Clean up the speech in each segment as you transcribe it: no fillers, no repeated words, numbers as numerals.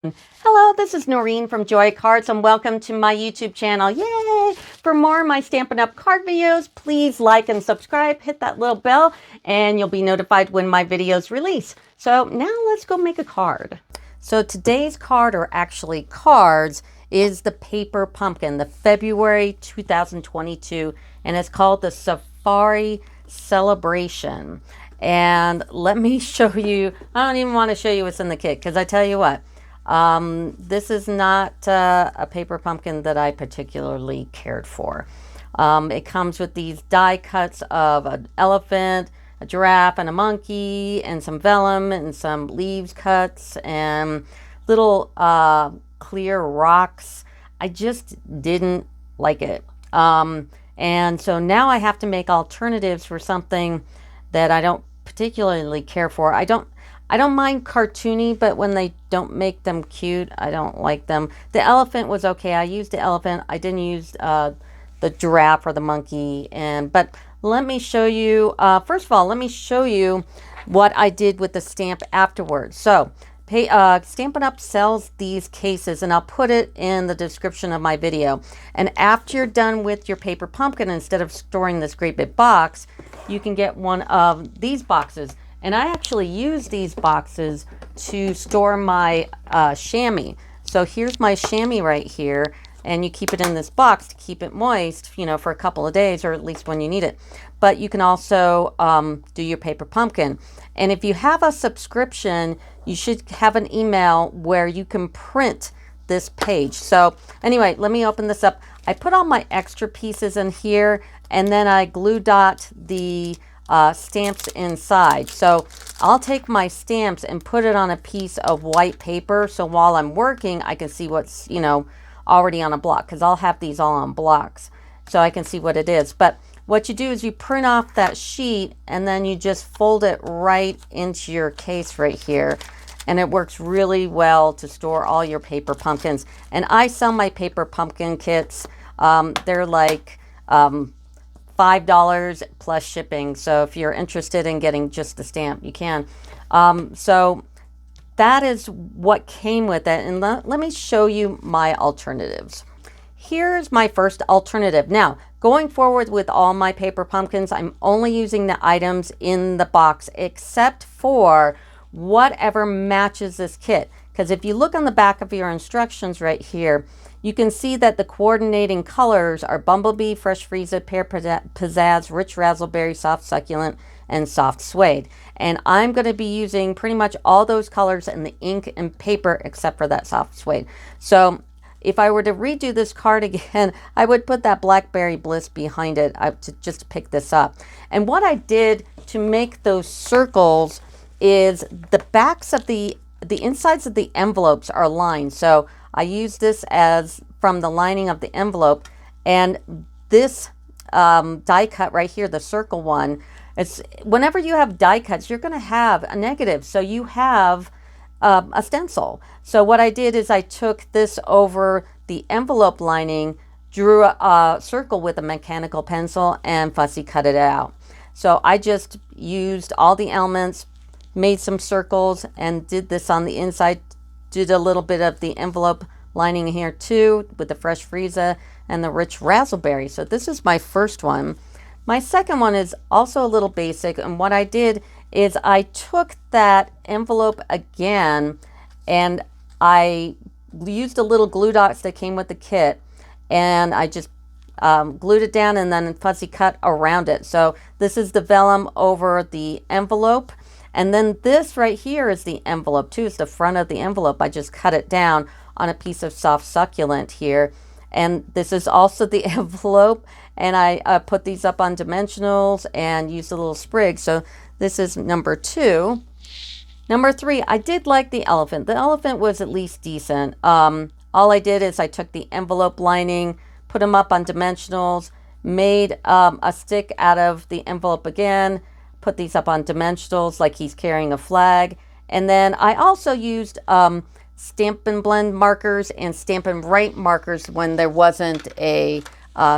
Hello, this is Noreen from Joy Cards and welcome to my YouTube channel. Yay! For more of my Stampin' Up! Card videos, please like and subscribe, hit that little bell, and you'll be notified when my videos release. So now let's go make a card. So today's card, or actually cards, is the paper pumpkin, the February 2022, and it's called the Safari Celebration. And let me show you, I don't even want to show you what's in the kit, because I tell you what, this is not a paper pumpkin that I particularly cared for. It comes with these die cuts of an elephant, a giraffe, and a monkey, and some vellum, and some leaves cuts, and little clear rocks. I just didn't like it. And so now I have to make alternatives for something that I don't particularly care for. I don't mind cartoony, but when they don't make them cute, I don't like them. The elephant was okay. I used the elephant. I didn't use the giraffe or the monkey. But let me show you, first of all, let me show you what I did with the stamp afterwards. So Stampin' Up! Sells these cases, and I'll put it in the description of my video. And after you're done with your paper pumpkin, instead of storing this great big box, you can get one of these boxes. And I actually use these boxes to store my chamois. So here's my chamois right here, and you keep it in this box to keep it moist, you know, for a couple of days, or at least when you need it. But you can also do your paper pumpkin. And if you have a subscription, you should have an email where you can print this page. So anyway, let me open this up. I put all my extra pieces in here, and then I glue dot the stamps inside. So I'll take my stamps and put it on a piece of white paper, so while I'm working I can see what's, you know, already on a block, because I'll have these all on blocks so I can see what it is. But what you do is you print off that sheet, and then you just fold it right into your case right here, and it works really well to store all your paper pumpkins. And I sell my paper pumpkin kits. They're like $5 plus shipping. So if you're interested in getting just the stamp, you can. So that is what came with it. And let me show you my alternatives. Here's my first alternative. Now, going forward with all my paper pumpkins, I'm only using the items in the box except for whatever matches this kit. Because if you look on the back of your instructions right here, you can see that the coordinating colors are Bumblebee, Fresh Frieza, Pear Pizzazz, Rich Razzleberry, Soft Succulent, and Soft Suede. And I'm going to be using pretty much all those colors in the ink and paper except for that Soft Suede. So if I were to redo this card again, I would put that Blackberry Bliss behind it just to pick this up. And what I did to make those circles is the backs of the insides of the envelopes are lined. So I use this as from the lining of the envelope, and this die cut right here, the circle one, it's whenever you have die cuts, you're going to have a negative. So you have a stencil. So what I did is I took this over the envelope lining, drew a circle with a mechanical pencil, and fussy cut it out. So I just used all the elements, made some circles, and did this on the inside. Did a little bit of the envelope lining here too with the Fresh Frieza and the Rich Razzleberry. So this is my first one. My second one is also a little basic, and what I did is I took that envelope again and I used a little glue dots that came with the kit, and I just glued it down and then fussy cut around it. So this is the vellum over the envelope. And then this right here is the envelope too. It's the front of the envelope. I just cut it down on a piece of Soft Succulent here. And this is also the envelope. And I put these up on dimensionals and used a little sprig. So this is number 2. Number 3, I did like the elephant. The elephant was at least decent. All I did is I took the envelope lining, put them up on dimensionals, made a stick out of the envelope again, put these up on dimensionals like he's carrying a flag. And then I also used Stampin' Blend markers and Stampin' Write markers when there wasn't a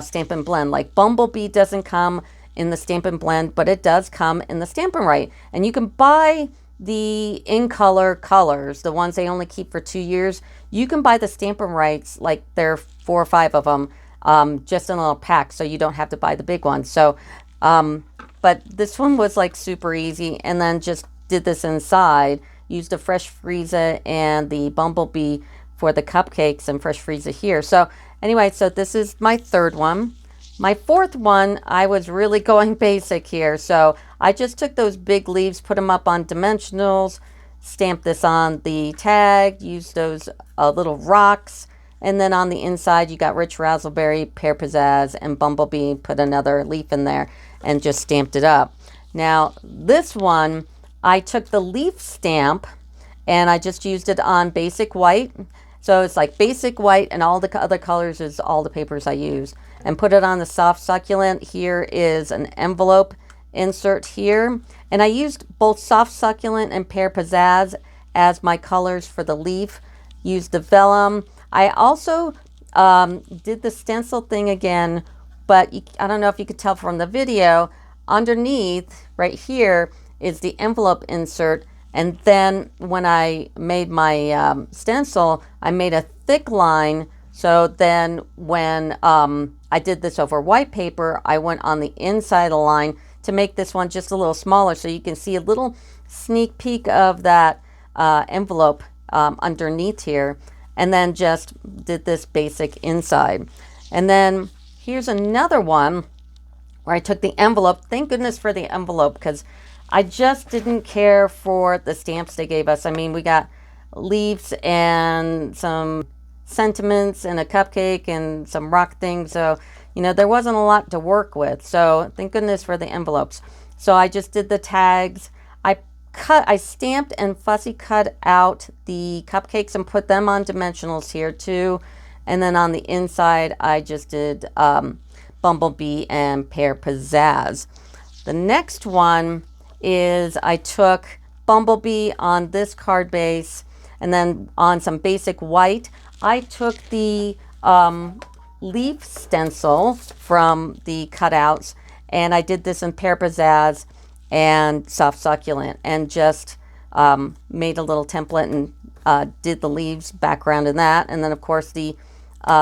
Stampin' Blend. Like Bumblebee doesn't come in the Stampin' Blend, but it does come in the Stampin' Write. And you can buy the in color colors, the ones they only keep for 2 years, you can buy the Stampin' Rights, like there are 4 or 5 of them, just in a little pack, so you don't have to buy the big ones. So, but this one was like super easy, and then just did this inside, used the Fresh Frieza and the Bumblebee for the cupcakes and Fresh Frieza here. So anyway, so this is my third one. My fourth one, I was really going basic here. So I just took those big leaves, put them up on dimensionals, stamped this on the tag, used those little rocks, and then on the inside you got Rich Razzleberry, Pear Pizzazz, and Bumblebee, put another leaf in there and just stamped it up. Now this one, I took the leaf stamp and I just used it on basic white. So it's like basic white, and all the other colors is all the papers I use, and put it on the soft succulent. Here is an envelope insert here, and I used both soft succulent and Pear Pizzazz as my colors for the leaf. Used the vellum. I also did the stencil thing again, but I don't know if you could tell from the video, underneath right here is the envelope insert. And then when I made my stencil, I made a thick line. So then when I did this over white paper, I went on the inside of the line to make this one just a little smaller, so you can see a little sneak peek of that envelope underneath here. And then just did this basic inside. And then here's another one where I took the envelope. Thank goodness for the envelope, because I just didn't care for the stamps they gave us. I mean, we got leaves and some sentiments and a cupcake and some rock things. So, you know, there wasn't a lot to work with. So thank goodness for the envelopes. So I just did the tags. I stamped and fussy cut out the cupcakes and put them on dimensionals here too. And then on the inside, I just did Bumblebee and Pear Pizzazz. The next one is I took Bumblebee on this card base, and then on some basic white, I took the leaf stencil from the cutouts, and I did this in Pear Pizzazz and soft succulent, and just made a little template and did the leaves background in that. And then of course the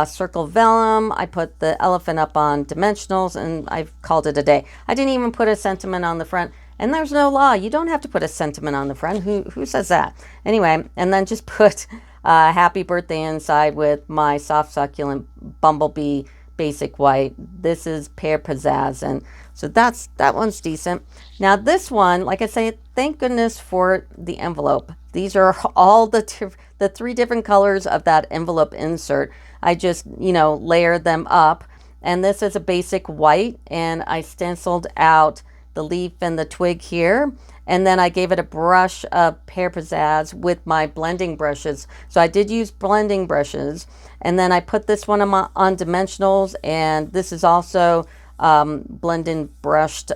circle vellum, I put the elephant up on dimensionals, and I've called it a day. I didn't even put a sentiment on the front, and there's no law, you don't have to put a sentiment on the front. Who says that? Anyway, and then just put happy birthday inside with my soft succulent Bumblebee basic white. This is Pear Pizzazz, and so that one's decent. Now this one, like I say, thank goodness for the envelope. These are all the 3 different colors of that envelope insert. I just, you know, layered them up, and this is a basic white, and I stenciled out the leaf and the twig here, and then I gave it a brush of Pear Pizzazz with my blending brushes. So I did use blending brushes, and then I put this one on dimensionals, and this is also blending brushed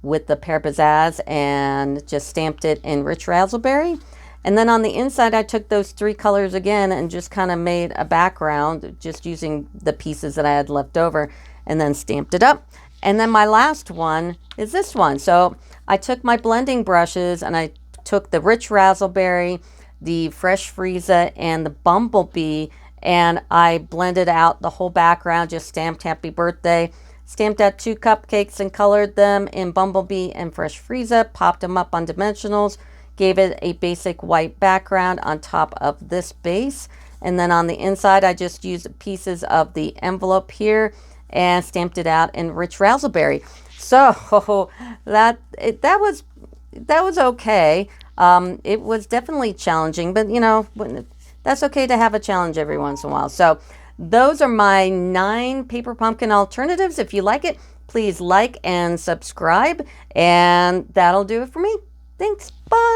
with the Pear Pizzazz, and just stamped it in Rich Razzleberry. And then on the inside, I took those 3 colors again and just kind of made a background just using the pieces that I had left over, and then stamped it up. And then my last one is this one. So I took my blending brushes, and I took the Rich Razzleberry, the Fresh Frieza, and the Bumblebee, and I blended out the whole background, just stamped happy birthday, stamped out 2 cupcakes and colored them in Bumblebee and Fresh Frieza, popped them up on dimensionals, gave it a basic white background on top of this base. And then on the inside, I just used pieces of the envelope here and stamped it out in Rich Razzleberry. So that was okay. It was definitely challenging, but you know, that's okay to have a challenge every once in a while. So those are my 9 paper pumpkin alternatives. If you like it, please like and subscribe, and that'll do it for me. Thanks. Bye.